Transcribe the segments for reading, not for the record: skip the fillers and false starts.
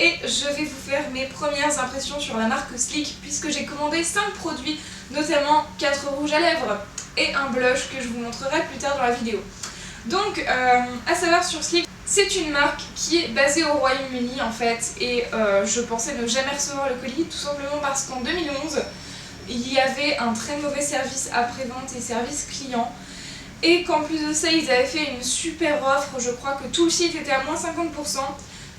et je vais vous faire mes premières impressions sur la marque Sleek puisque j'ai commandé 5 produits, notamment 4 rouges à lèvres et un blush que je vous montrerai plus tard dans la vidéo. Donc, à savoir sur Sleek, c'est une marque qui est basée au Royaume-Uni en fait, et je pensais ne jamais recevoir le colis tout simplement parce qu'en 2011, il y avait un très mauvais service après-vente et service client, et qu'en plus de ça, ils avaient fait une super offre, je crois que tout le site était à moins 50%,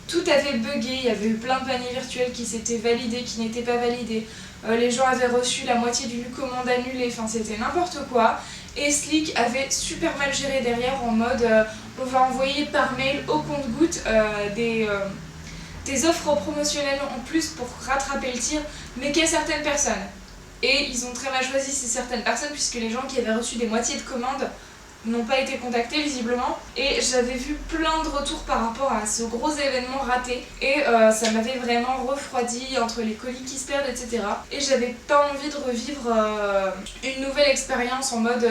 tout avait bugué, il y avait eu plein de paniers virtuels qui s'étaient validés, qui n'étaient pas validés, les gens avaient reçu la moitié d'une commande annulée, enfin c'était n'importe quoi. Et Sleek avait super mal géré derrière en mode on va envoyer par mail au compte-gouttes des offres promotionnelles en plus pour rattraper le tir, mais qu'à certaines personnes. Et ils ont très mal choisi ces certaines personnes puisque les gens qui avaient reçu des moitiés de commandes n'ont pas été contactés visiblement, et j'avais vu plein de retours par rapport à ce gros événement raté et ça m'avait vraiment refroidi entre les colis qui se perdent, etc. Et j'avais pas envie de revivre une nouvelle expérience en mode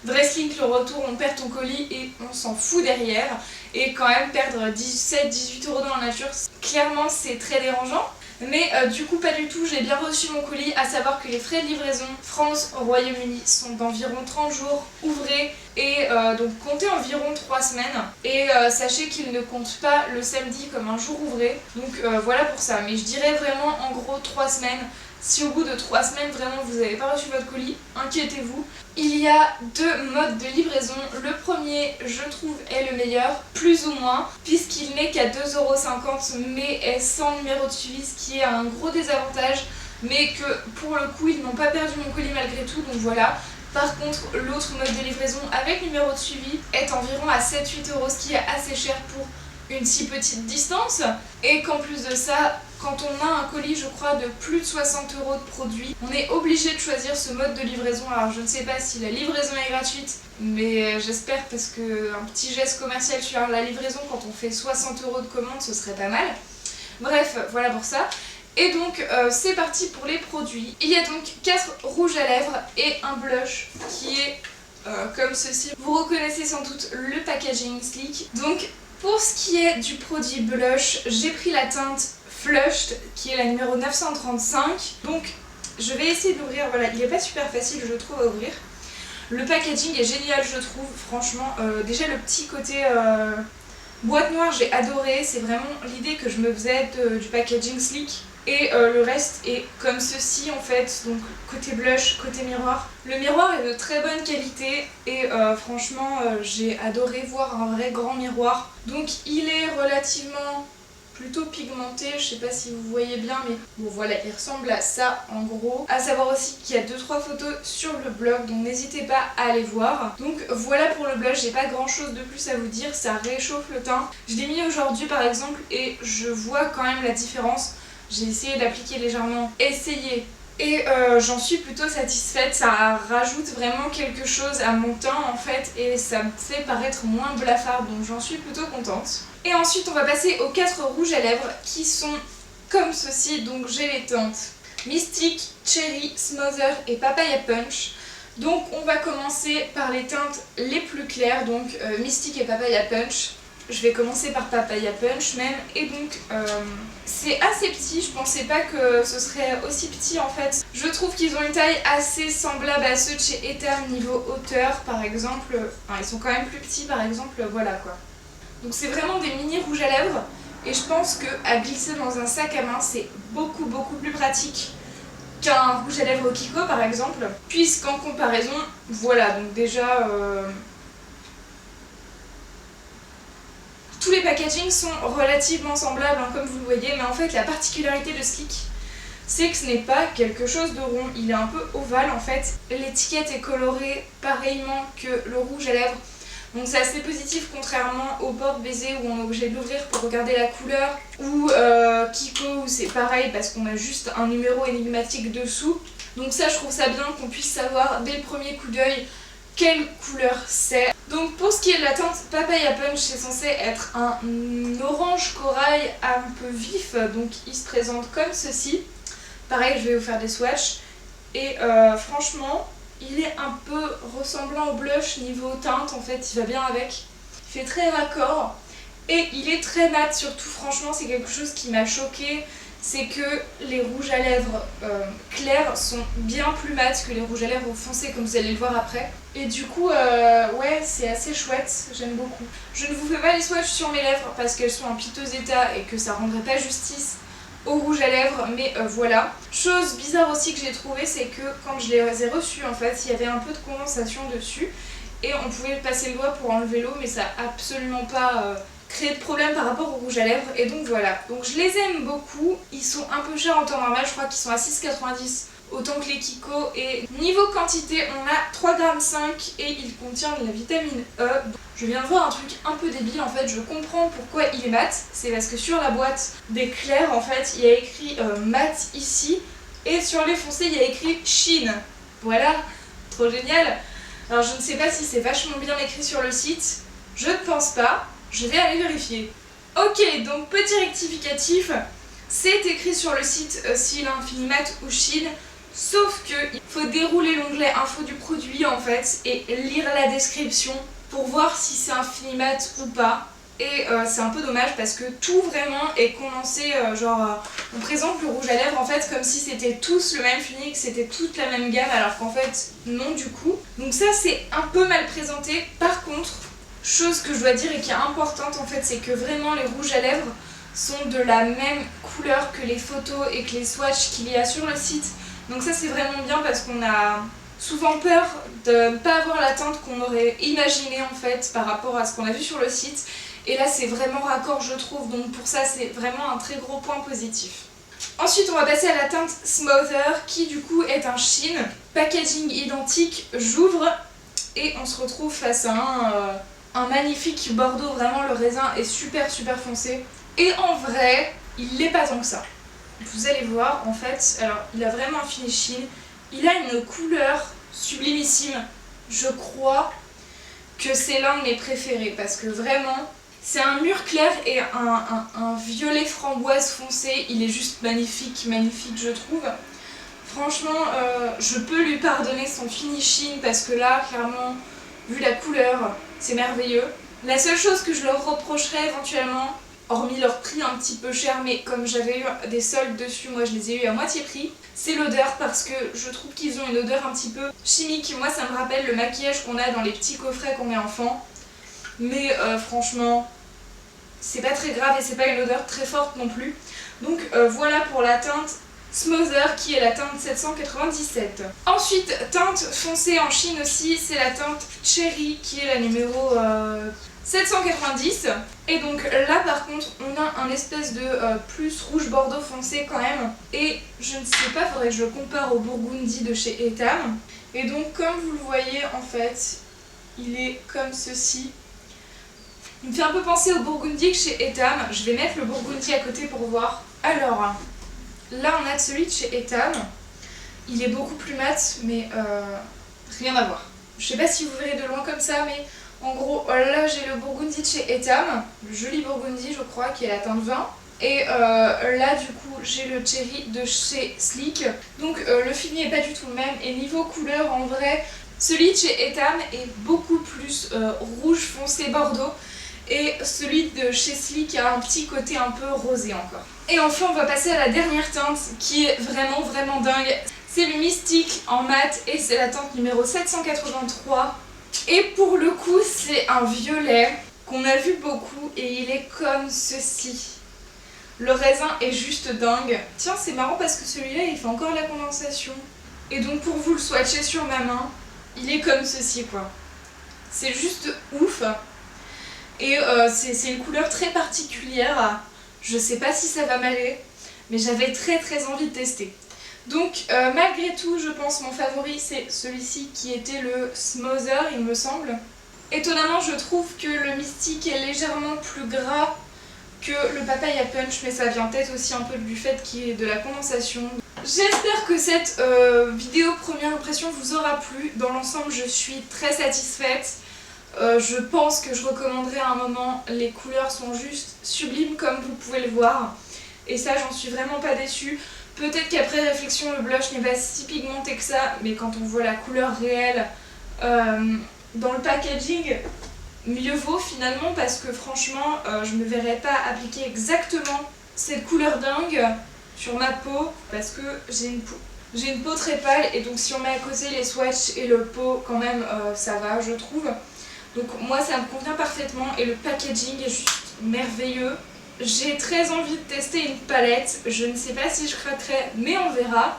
Sleek le retour, on perd ton colis et on s'en fout derrière, et quand même perdre 17-18 € dans la nature, clairement c'est très dérangeant. Mais du coup pas du tout, j'ai bien reçu mon colis, à savoir que les frais de livraison France-Royaume-Uni sont d'environ 30 jours ouvrés et donc comptez environ 3 semaines. Et sachez qu'ils ne comptent pas le samedi comme un jour ouvré, donc voilà pour ça. Mais je dirais vraiment en gros 3 semaines. Si au bout de 3 semaines vraiment vous n'avez pas reçu votre colis, inquiétez-vous. Il y a 2 modes de livraison. Le premier, je trouve, est le meilleur, plus ou moins, puisqu'il n'est qu'à 2,50 € mais est sans numéro de suivi, ce qui est un gros désavantage, mais que pour le coup ils n'ont pas perdu mon colis malgré tout, donc voilà. Par contre, l'autre mode de livraison avec numéro de suivi est environ à 7-8 €, ce qui est assez cher pour une si petite distance, et qu'en plus de ça, quand on a un colis, je crois, de plus de 60 € de produits, on est obligé de choisir ce mode de livraison. Alors je ne sais pas si la livraison est gratuite, mais j'espère, parce qu'un petit geste commercial sur la livraison quand on fait 60 € de commande, ce serait pas mal. Bref, voilà pour ça. Et donc c'est parti pour les produits. Il y a donc 4 rouges à lèvres et un blush qui est comme ceci. Vous reconnaissez sans doute le packaging Sleek. Donc pour ce qui est du produit blush, j'ai pris la teinte Flushed qui est la numéro 935. Donc je vais essayer de l'ouvrir. Voilà, il n'est pas super facile je trouve à ouvrir. Le packaging est génial je trouve, franchement. Déjà le petit côté boîte noire j'ai adoré, c'est vraiment l'idée que je me faisais du packaging Sleek. Et le reste est comme ceci en fait, donc côté blush, côté miroir. Le miroir est de très bonne qualité et franchement j'ai adoré voir un vrai grand miroir. Donc il est relativement plutôt pigmenté, je sais pas si vous voyez bien, mais bon voilà, il ressemble à ça en gros. À savoir aussi qu'il y a 2-3 photos sur le blog, donc n'hésitez pas à aller voir. Donc voilà pour le blush, j'ai pas grand chose de plus à vous dire, ça réchauffe le teint. Je l'ai mis aujourd'hui par exemple et je vois quand même la différence. J'ai essayé d'appliquer légèrement, et j'en suis plutôt satisfaite. Ça rajoute vraiment quelque chose à mon teint en fait, et ça me fait paraître moins blafard, donc j'en suis plutôt contente. Et ensuite on va passer aux 4 rouges à lèvres qui sont comme ceci. Donc j'ai les teintes Mystic, Cherry, Smother et Papaya Punch. Donc on va commencer par les teintes les plus claires, donc Mystic et Papaya Punch. Je vais commencer par Papaya Punch même, et donc c'est assez petit, je pensais pas que ce serait aussi petit en fait. Je trouve qu'ils ont une taille assez semblable à ceux de chez Etam niveau hauteur par exemple. Enfin, ils sont quand même plus petits par exemple, voilà quoi. Donc c'est vraiment des mini rouges à lèvres, et je pense qu'à glisser dans un sac à main c'est beaucoup plus pratique qu'un rouge à lèvres Kiko par exemple, puisqu'en comparaison, voilà, donc déjà tous les packagings sont relativement semblables hein, comme vous le voyez, mais en fait la particularité de Sleek, c'est que ce n'est pas quelque chose de rond, il est un peu ovale en fait. L'étiquette est colorée pareillement que le rouge à lèvres, donc c'est assez positif contrairement au porte-baiser où on est obligé de l'ouvrir pour regarder la couleur, ou Kiko où c'est pareil parce qu'on a juste un numéro énigmatique dessous. Donc ça je trouve ça bien qu'on puisse savoir dès le premier coup d'œil quelle couleur c'est. Donc pour ce qui est de la teinte Papaya Punch, c'est censé être un orange corail un peu vif, donc il se présente comme ceci. Pareil, je vais vous faire des swatchs, et franchement il est un peu ressemblant au blush niveau teinte en fait, il va bien avec. Il fait très raccord, Et il est très mat surtout, franchement c'est quelque chose qui m'a choquée. C'est que les rouges à lèvres clairs sont bien plus mat que les rouges à lèvres foncés comme vous allez le voir après. Et du coup, ouais, c'est assez chouette, j'aime beaucoup. Je ne vous fais pas les swatchs sur mes lèvres parce qu'elles sont en piteux état et que ça rendrait pas justice au rouge à lèvres, mais voilà. Chose bizarre aussi que j'ai trouvé, c'est que quand je les ai reçus, en fait, il y avait un peu de condensation dessus et on pouvait passer le doigt pour enlever l'eau, mais ça n'a absolument pas créé de problème par rapport au rouge à lèvres. Et donc voilà, donc je les aime beaucoup. Ils sont un peu chers en temps normal, je crois qu'ils sont à 6,90 autant que les Kiko. Et niveau quantité, on a 3,5 g et il contient de la vitamine E. Je viens de voir un truc un peu débile, en fait, je comprends pourquoi il est mat. C'est parce que sur la boîte des clairs, en fait, il y a écrit mat ici, et sur les foncés, il y a écrit Sheen. Voilà, trop génial. Alors je ne sais pas si c'est vachement bien écrit sur le site, je ne pense pas, je vais aller vérifier. Ok, donc petit rectificatif, c'est écrit sur le site s'il a Infinimat ou Sheen, sauf qu'il faut dérouler l'onglet info du produit en fait et lire la description pour voir si c'est Infinimat ou pas. Et c'est un peu dommage parce que tout vraiment est condensé, on présente le rouge à lèvres en fait comme si c'était tous le même fini, que c'était toute la même gamme alors qu'en fait non du coup. Donc ça c'est un peu mal présenté. Par contre, chose que je dois dire et qui est importante en fait, c'est que vraiment les rouges à lèvres sont de la même couleur que les photos et que les swatchs qu'il y a sur le site. Donc ça c'est vraiment bien parce qu'on a souvent peur de ne pas avoir la teinte qu'on aurait imaginée en fait par rapport à ce qu'on a vu sur le site. Et là c'est vraiment raccord je trouve, donc pour ça c'est vraiment un très gros point positif. Ensuite on va passer à la teinte Smother qui du coup est un Sheen. Packaging identique, j'ouvre et on se retrouve face à un magnifique bordeaux, vraiment le raisin est super foncé. Et en vrai, il l'est pas tant que ça. Vous allez voir en fait, alors il a vraiment un finish Sheen. Il a une couleur sublimissime, je crois que c'est l'un de mes préférés parce que vraiment c'est un mûr clair et un violet framboise foncé, il est juste magnifique je trouve. Franchement je peux lui pardonner son finishing parce que là clairement vu la couleur c'est merveilleux. La seule chose que je leur reprocherais éventuellement, hormis leur prix un petit peu cher, mais comme j'avais eu des soldes dessus, moi je les ai eu à moitié prix, c'est l'odeur parce que je trouve qu'ils ont une odeur un petit peu chimique. Moi ça me rappelle le maquillage qu'on a dans les petits coffrets qu'on met enfant. Mais franchement, c'est pas très grave et c'est pas une odeur très forte non plus. Donc voilà pour la teinte Smother qui est la teinte 797. Ensuite, teinte foncée en Chine aussi, c'est la teinte Cherry qui est la numéro 790. Et donc là par contre on a un espèce de plus rouge bordeaux foncé quand même. Et je ne sais pas, faudrait que je le compare au Burgundy de chez Etam. Et donc comme vous le voyez en fait, il est comme ceci. Il me fait un peu penser au Burgundy que chez Etam. Je vais mettre le Burgundy à côté pour voir. Alors, là on a celui de chez Etam. Il est beaucoup plus mat, mais rien à voir. Je sais pas si vous verrez de loin comme ça, mais en gros, là j'ai le Burgundy de chez Etam. Le joli Burgundy, je crois, qui est la teinte 20. Et là du coup j'ai le Cherry de chez Sleek. Donc le fini est pas du tout le même. Et niveau couleur, en vrai, celui de chez Etam est beaucoup plus rouge foncé bordeaux. Et celui de chez Sleek a un petit côté un peu rosé encore. Et enfin on va passer à la dernière teinte qui est vraiment dingue. C'est le Mystique en mat et c'est la teinte numéro 783. Et pour le coup c'est un violet qu'on a vu beaucoup et il est comme ceci. Le raisin est juste dingue. Tiens c'est marrant parce que celui-là il fait encore la condensation. Et donc pour vous le swatcher sur ma main, il est comme ceci quoi. C'est juste ouf. Et c'est une couleur très particulière, je sais pas si ça va m'aller, mais j'avais très envie de tester. Donc malgré tout, je pense mon favori c'est celui-ci qui était le Smother il me semble. Étonnamment je trouve que le Mystique est légèrement plus gras que le Papaya Punch, mais ça vient peut-être aussi un peu du fait qu'il y ait de la condensation. J'espère que cette vidéo première impression vous aura plu. Dans l'ensemble je suis très satisfaite. Je pense que je recommanderais à un moment, les couleurs sont juste sublimes comme vous pouvez le voir et ça j'en suis vraiment pas déçue. Peut-être qu'après réflexion le blush n'est pas si pigmenté que ça, mais quand on voit la couleur réelle dans le packaging, mieux vaut finalement, parce que franchement je me verrais pas appliquer exactement cette couleur dingue sur ma peau, parce que j'ai une peau très pâle, et donc si on met à côté les swatchs et le pot quand même ça va je trouve. Donc moi ça me convient parfaitement et le packaging est juste merveilleux. J'ai très envie de tester une palette, je ne sais pas si je craquerai mais on verra.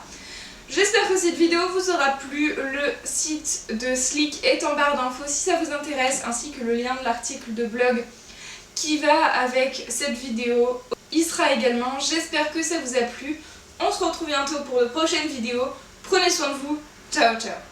J'espère que cette vidéo vous aura plu, le site de Sleek est en barre d'infos si ça vous intéresse, ainsi que le lien de l'article de blog qui va avec cette vidéo y sera également. J'espère que ça vous a plu, on se retrouve bientôt pour de prochaines vidéos, prenez soin de vous, ciao ciao.